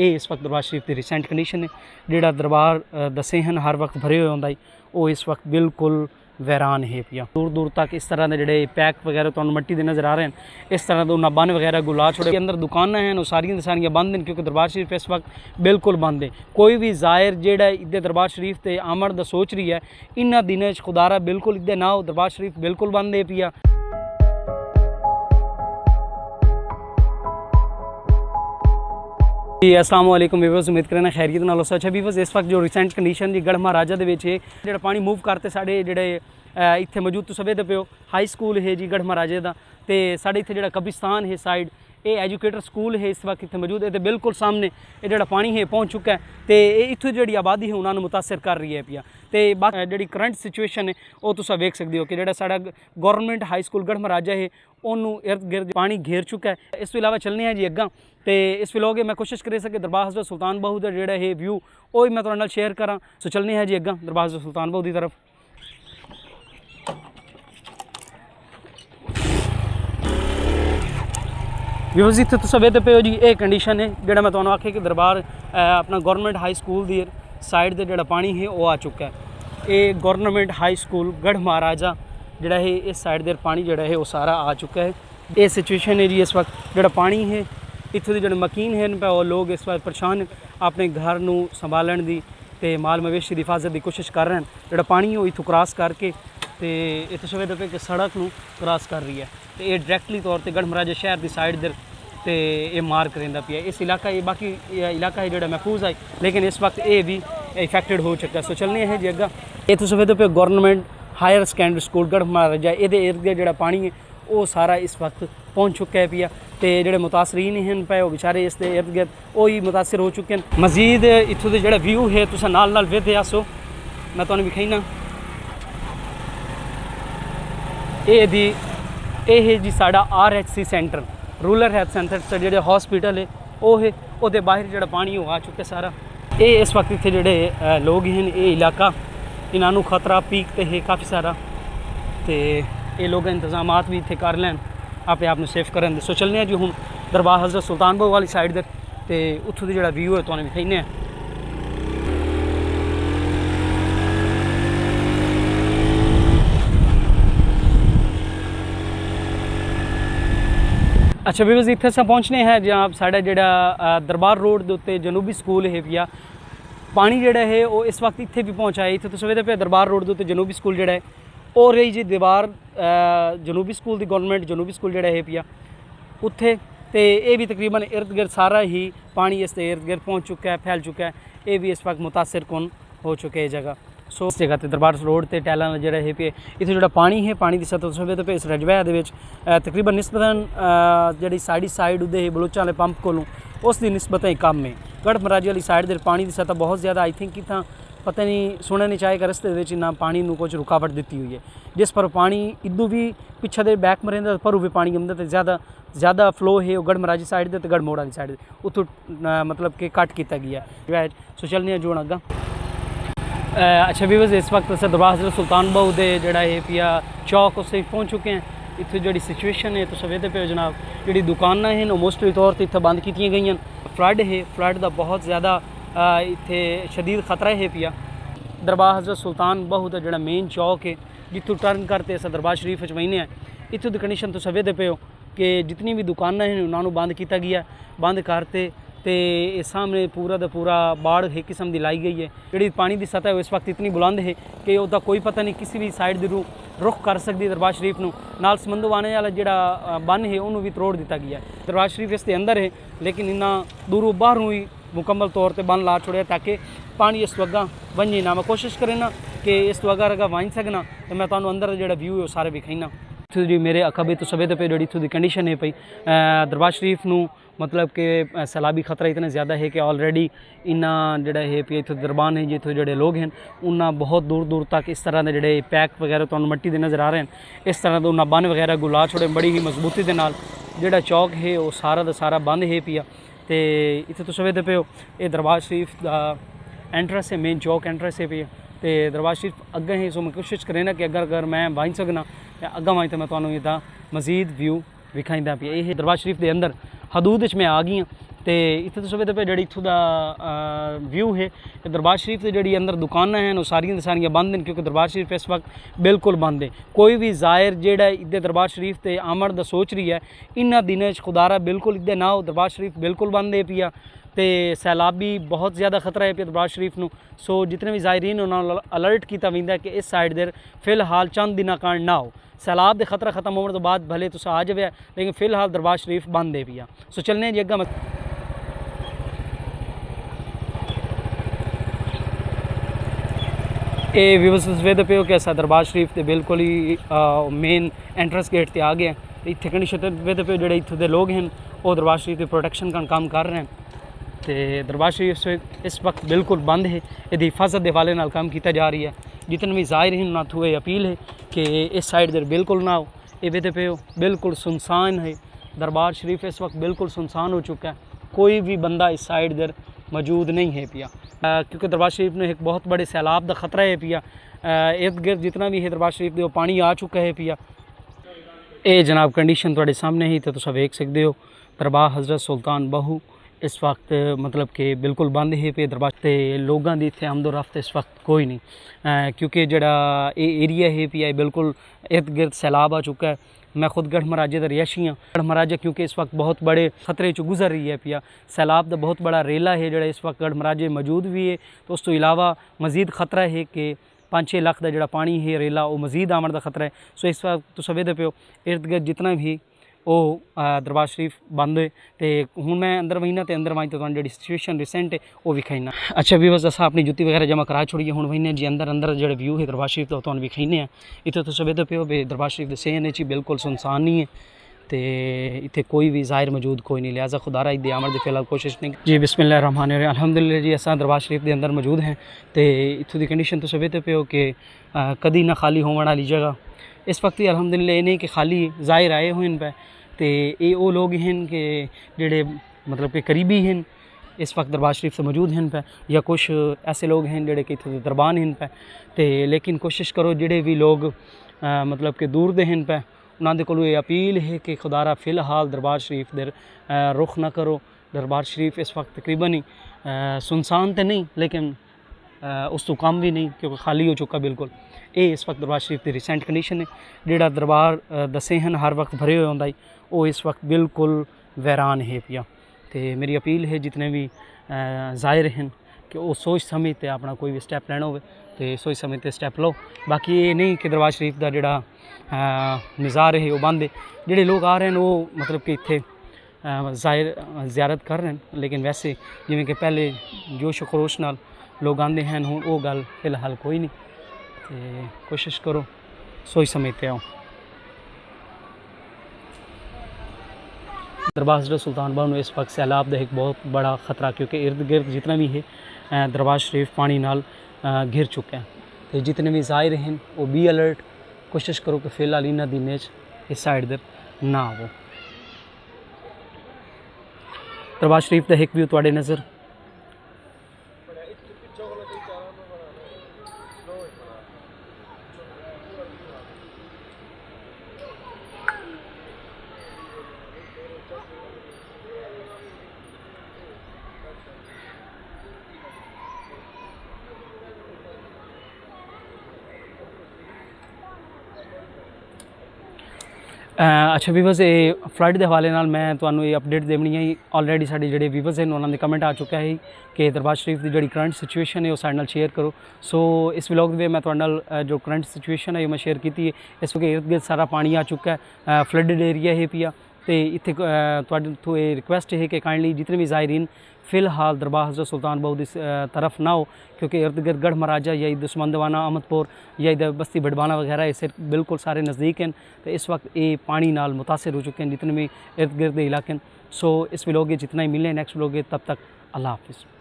ये इस वक्त दरबार शरीफ की रिसेंट कंडीशन है। जोड़ा दरबार दसे हैं हर वक्त भरे हुए होंगे वो इस वक्त बिल्कुल वैरान है पिया। दूर दूर तक इस तरह के जोड़े पैक वगैरह तो मट्टी के नज़र आ रहे हैं, इस तरह के उन्हें बन वगैरह गुला छोड़े अंदर दुकाना हैं वो सारिया बंद हैं क्योंकि दरबार शरीफ इस वक्त बिल्कुल बंद है। कोई भी ज़ाहिर जेड़ा इधर दरबार शरीफ से आमण का सोच रही है इन्होंने दिनों खुदारा बिल्कुल इधर ना हो, दरबार शरीफ बिल्कुल बंद है पिया। जी अस्सलाम वालेकुम वीवर्स, उम्मीद करना खैरियत नाल अच्छा वीवर्स। इस वक्त जो रिसेंट कंडीशन जी गढ़ महाराजा दे विच है जो पानी मूव करते साढ़े जेडे इत्थे मौजूद तुसीं वेखदे पे हो हाई स्कूल है जी गढ़ महाराजे दा, ते साढ़े इत्थे जेड़ा कब्रिस्तान है साइड ये एजुकेटर स्कूल है इस वक्त इत्थे मौजूद है, तो बिल्कुल सामने ये जो पानी है पहुँच चुका है तो इत्थों जी आबादी है उन्होंने मुतासर कर रही है पिया। तो बाकी जी करंट सिचुएशन है वो तुम वेख सकते हो कि जो साढ़ा गौरमेंट हाई स्कूल गढ़ महाराजा है उन्होंने इर्द गिर्द पानी घेर चुका है। इस तो इलावा चलने हैं जी अग्गा तो इस व्लॉग मैं कोशिश कर सके दरबार हज़रत सुल्तान बहू का जोड़ा है व्यू वो मैं तुहाडे नाल शेयर करा। सो चलने हैं जी अग्गा दरबार हज़रत सुल्तान बहू की तरफ। व्यूअर्स इत्थे तुसीं वेखदे पे हो जी ये कंडीशन है जोड़ा मैं तुहानूं आखे कि दरबार अपना गौरमेंट हाई स्कूल की साइड से जोड़ा पानी है वो आ चुका है। ये गौरमेंट हाई स्कूल गढ़ महाराजा जोड़ा है इस साइड से पानी जोड़ा है वो सारा आ चुका है। ये सिचुएशन है जी इस वक्त जोड़ा पानी है इत्थों के जो मकीन हैं वो लोग इस वक्त परेशान अपने घर नूं संभालण दी ते माल मवेशी की हिफाजत की कोशिश कर रहे हैं। जोड़ा पानी वो इत्थों क्रॉस करके तो ये तुसीं वेखदे पे कि सड़क नूं क्रॉस कर रही है तो ये डायरैक्टली तौर पर गढ़ महाराजा शहर की साइड दर तो ये मार करेंदा पिया। इस इलाका ये बाकी इलाका है जो महफूज है लेकिन इस वक्त ये भी इफेक्टेड हो चुका है। सो चलने हैं जी अग्गा। ये तुसीं वेखदे पे गौरमेंट हायर सेकेंडरी स्कूल गढ़ महाराजा ये इर्द गिर्द जो पानी है वो सारा इस वक्त पहुँच चुका है पिया। तो जोड़े मुतासरीन हैं पे वो बेचारे इस इर्द गिर्द वो ही मुतासर हो चुके हैं। मजीद इत्थों जो व्यू है तुसीं नाल वेखदे आसो मैं तुहानूं विखाईना। ये है जी साडा RHC centre rural health centre जो हॉस्पिटल है वो है वो बाहर जो पानी वो आ चुका सारा। ये इस वक्त इतने जोड़े लोग हैं ये इलाका इन्हों खतरा पीक ते है काफ़ी सारा तो ये लोग इंतजाम भी इतने कर लैन अपने आप सेफ करन। सो चलने जी हूँ दरबार हज़रत सुल्तान बहू वाली साइड दर तो उत्थों की जो व्यू है तुहानूं विखाईने। अच्छा व्यूअर्स इत्थे अस पहुँचने हैं जहाँ साढ़ा जोड़ा दरबार रोड के उत्ते जनूबी स्कूल है पिया। पानी जोड़ा है वो इस वक्त इत्थे भी पहुँचा है। इत्थे तुसीं वेखदे पे दरबार रोड के उत्ते जनूबी स्कूल जोड़ा है और रही जी दीवार जनूबी स्कूल की गौरमेंट जनूबी स्कूल जोड़ा है पिया उत्थे तो ये भी तकरीबन इर्द गिर्द सारा ही पानी इस इर्द गिर्द पहुँच चुका है फैल चुका है। ये भी इस वक्त मुतासर कौन हो चुके हैं जगह। सो इस जगह दरबार रोड से टैला जो है पे इतने जो पानी है पानी की सतह तुसीं वेखदे पे इस रजवा तकरीबन निस्बतन जी साड़ी साइड उदे बलोचा वाले पंप कोलों उसकी निस्बत कम है। गढ़ महाराजे वाली साइड दे पानी की सतह बहुत ज़्यादा आई थिंक इतना पता नहीं सुनने नहीं चाहे रस्ते इन्ना पानी नूं कुछ रुकावट दी हुई है जिस पर पानी इदू भी पिछे दे बैक में रहिंदा पर भी पानी आंदा तो ज़्यादा फ्लो है वो गढ़ महाराजे साइड दे गढ़ मोड़ वाली साइड उतों मतलब कि कट किया गया है। सो चलने जो अग्गा। अच्छा व्यूअर्स इस वक्त अस दरबार हज़रत सुल्तान बहू दे जोड़ा है पिया चौक उस पहुँच चुके हैं। इतने जी सिचुएशन है तुसीं वेखदे पे जनाब जी दुकाना हैं मोस्टली तौर पर इतने बंद की गई। फ्लड है फ्लड का बहुत ज़्यादा इतने शदीद खतरा है पिया। दरबार हज़रत सुल्तान बहू का जोड़ा मेन चौक है जितों टर्न करते अस दरबार शरीफ वहीने हैं। इतों की कंडीशन तुसीं वेखदे पे हो कि जितनी भी दुकाना हैं उन्होंने बंद किया गया बंद करते तो सामने पूरा का पूरा बाढ़ एक किस्म की लाई गई है। जी पानी की सतह इस वक्त इतनी बुलंद है कि उसका कोई पता नहीं किसी भी साइड की रुख कर सकती दरबार शरीफ नूं। नाल संबंधों आने वाला जोड़ा बन है उन्होंने भी तोड़ दिता गया। दरबार शरीफ इसके अंदर है लेकिन इन्ना दूरों बाहरों ही मुकम्मल तौर पर बन ला छोड़िया ताकि पानी इस तो अग्गा वंजे ना। मैं कोशिश करें कि इस तो अगर वन सकना तो मैं तुहानूं अंदर जो व्यू है वो सारे विखाईना। इत्थों जी मेरे अखबे तो सवेदे पे जी इत्थों की कंडीशन है पई दरबार शरीफ नूं मतलब कि सैलाबी खतरा इतना ज़्यादा है कि ऑलरेडी इन्ना जोड़ा है कि इतने दरबान है जितों जोड़े लोग हैं उन्ना बहुत दूर दूर तक इस तरह के जोड़े पैक वगैरह तो मट्टी के नज़र आ रहे हैं इस तरह के उन्ना बन वगैरह गुला छोड़े बड़ी ही मजबूती के नाल जोड़ा चौक है वो सारा का सारा बंद है पिया। तो इतने तुसीं वेखदे पे हो ये दरबार शरीफ का एंट्रेंस है मेन चौक एंट्रेंस है पिया। तो दरबार शरीफ अग्गे है सो मैं कोशिश करें ना कि अगर मैं वाई सकना अग्गा वाई तो मैं तुहानूं इसदा मजीद व्यू विखाईंदा पिया। ये दरबार शरीफ के अंदर हदूद मैं आ गई हाँ तो इत्थे तुस वेखदे पे जिहड़ी इत्थों दा व्यू है दरबार शरीफ की जिहड़ी अंदर दुकानां हैं वो सारियां बंद हैं, क्योंकि दरबार शरीफ इस वक्त बिल्कुल बंद है। कोई भी ज़ाहिर जिहड़ा इधर दरबार शरीफ ते आमण दा सोच रही है इन्हां दिनें खुदारा बिल्कुल इधर ना हो, दरबार शरीफ बिल्कुल बंद है पिया तो सैलाबी बहुत ज़्यादा खतरा है पिया दरबार शरीफ नूं। सो जितने भी ज़ायरीन उन्होंने अलर्ट किया वंदा कि इस साइड देर फिलहाल चंद दिनों कारण ना हो, सैलाब के खतरा खत्म होने तो बाद भले तुस आ जाए, लेकिन फिलहाल दरबार शरीफ बंद है पिया। सो चलने जी अग्गा ये व्यूअर्स वेखदे पे हो कि असां दरबार शरीफ के बिल्कुल ही मेन एंट्रेंस गेट पर आ गए हैं। इत्थे कंडीशन वेखदे पे जो इत्थों के लोग हैं वो दरबार शरीफ के प्रोटेक्शन का काम कर रहे हैं। तो दरबार शरीफ इस वक्त बिल्कुल बंद है, यदि हिफाजत के हवाले नाल काम किया जा रही है। जितने भी ज़ाहिर हैं उन्होंने थ्रू अपील है कि इस साइड दर बिल्कुल ना हो। ये वेखदे पे हो बिल्कुल सुनसान है, दरबार शरीफ इस वक्त बिल्कुल सुनसान हो चुका है, कोई भी बंदा इस साइड दर मौजूद नहीं है पिया, क्योंकि दरबार शरीफ में एक बहुत बड़े सैलाब का खतरा है पिया। इर्द गिर्द जितना भी है दरबार शरीफ वो पानी आ चुका है पिया। ये जनाब कंडीशन तुहाडे सामने ही तो तुसीं वेख सकते हो। दरबार हज़रत सुल्तान बहू इस वक्त मतलब कि बिल्कुल बंद है पे दरबार ते लोगों की इतने आमदो रफ्त इस वक्त कोई नहीं, क्योंकि जड़ा ये एरिया है पिया बिल्कुल इर्द गिर्द सैलाब आ चुका है। मैं खुद गढ़ महाराजे का रिहायशी हाँ। गढ़ महाराजा क्योंकि इस वक्त बहुत बड़े खतरे चो गुजर रही है पिया, सैलाब का बहुत बड़ा रेला है जो इस वक्त गढ़ महाराजे मौजूद भी है। तो उस तो इलावा मज़ीद खतरा है कि 5-6 लाख का जोड़ा पानी है रेला वो मज़ीद आमण का खतरा है। सो इस वक्त तुसीं वेखदे पे हो इर्द गिर्द जितना भी वो दरबार शरीफ बंद होए। तो हूँ मैं अंदर वहीना तो अंदर वहीं तो जी सिचुएशन रिसेंट है वो विखाईना। अच्छा भी बस असा अपनी जुत्ती वगैरह जमा करा छोड़िए, हूँ वहीने जी अंदर अंदर जो व्यू है दरबार शरीफ का तो विखाईने। इतने तुसीं वेखदे पे हो भी दरबार शरीफ के सेन च बिल्कुल सुनसान नहीं है, तो इतने कोई भी ज़ाहिर मौजूद कोई नहीं, लिहाजा खुदारा इदे आमण की फिलहाल कोशिश नहीं। जी बिस्मिल्लाहिर्रहमानिर्रहीम, अल्हम्दुलिल्लाह जी असां दरबार शरीफ के अंदर मौजूद हैं। तो इत्थों की कंडीशन तुसीं वेखदे पे हो कि कदी ना खाली होने वाली जगह इस वक्त ही अल्हम्दुलिल्लाह ये नहीं कि खाली ज़ाहिर आए हुए पे। तो ये वो लोग हैं कि जेड़े मतलब कि करीबी हैं इस वक्त दरबार शरीफ से मौजूद हैं पे, या कुछ ऐसे लोग हैं जेड़े कि इत्थों दरबान हैं पे। तो लेकिन कोशिश करो जेड़े भी लोग मतलब कि दूर दे हैं पे उन्होंने को ये अपील है कि खुदारा फ़िलहाल दरबार शरीफ दर रुख ना करो। दरबार शरीफ इस वक्त तकरीबन ही सुनसान तो नहीं लेकिन उस तो कम भी नहीं, क्योंकि खाली हो चुका बिल्कुल। ये इस वक्त दरबार शरीफ की रिसेंट कंडीशन है। जोड़ा दरबार दसे हैं हर वक्त भरे हुए होंगे वो इस वक्त बिल्कुल वैरान है पिया। तो मेरी अपील है जितने भी ज़ाहिर हैं कि वो सोच समझ ते अपना कोई भी स्टैप लैना हो तो सोच समझ ते स्टैप लो। बाकी ये नहीं कि दरबार शरीफ का जोड़ा नज़ारे है वो बंद है। जोड़े लोग आ रहे हैं वो मतलब कि इतने ज़ाहिर ज़ियारत कर रहे हैं, लेकिन वैसे जिमें कि पहले जोश खरोश नाल लोग आते हैं हूँ वो गल फिलहाल कोई नहीं। तो कोशिश करो सोच समझते आओ। दरबार हज़रत सुल्तान बहू इस वक्त सैलाब का एक बहुत बड़ा खतरा, क्योंकि इर्द गिर्द जितना भी है दरबार शरीफ पानी नाल घिर चुका है। तो जितने भी ज़ाहिर हैं वो बी अलर्ट, कोशिश करो कि फिलहाल इन्होंने दिनों इस साइड दर ना आओ। दरबार शरीफ का एक व्यू तुहाडे नज़र अच्छा व्यूवर्स ये फ्लड के हवाले नाल मैं तुहानू ये अपडेट देनी है। ऑलरेडी साडे जिहड़े व्यूवर्स हैं उन्होंने कमेंट आ चुका है कि दरबार शरीफ की जिहड़ी करंट सिचुएशन है वो साडे नाल शेयर करो। सो इस व्लॉग में मैं तुहाडे नाल जो करंट सिचुएशन है मैं शेयर की है। इस वक्त इर्द गिर्द सारा पानी आ चुका है, फ्लडड एरिया है पिया। तो इतने तुहाडे तो ये रिक्वेस्ट है कि काइंडली जितने भी ज़ायरीन फ़िलहाल दरबार हज़रत सुल्तान बहू की तरफ ना हो, क्योंकि इर्द गिर्द गढ़ महाराजा या इधर सुमंदवाना अहमदपुर या इधर बस्ती बड़बाना वगैरह ये सिर्फ बिल्कुल सारे नज़दीक हैं। तो इस वक्त ये पानी नाल मुतासर हो चुके हैं जितने भी इर्द गिर्द इलाके हैं। सो इस व्लॉग के जितना ही मिले नेक्स्ट व्लॉग तब तक अल्लाह हाफिज़।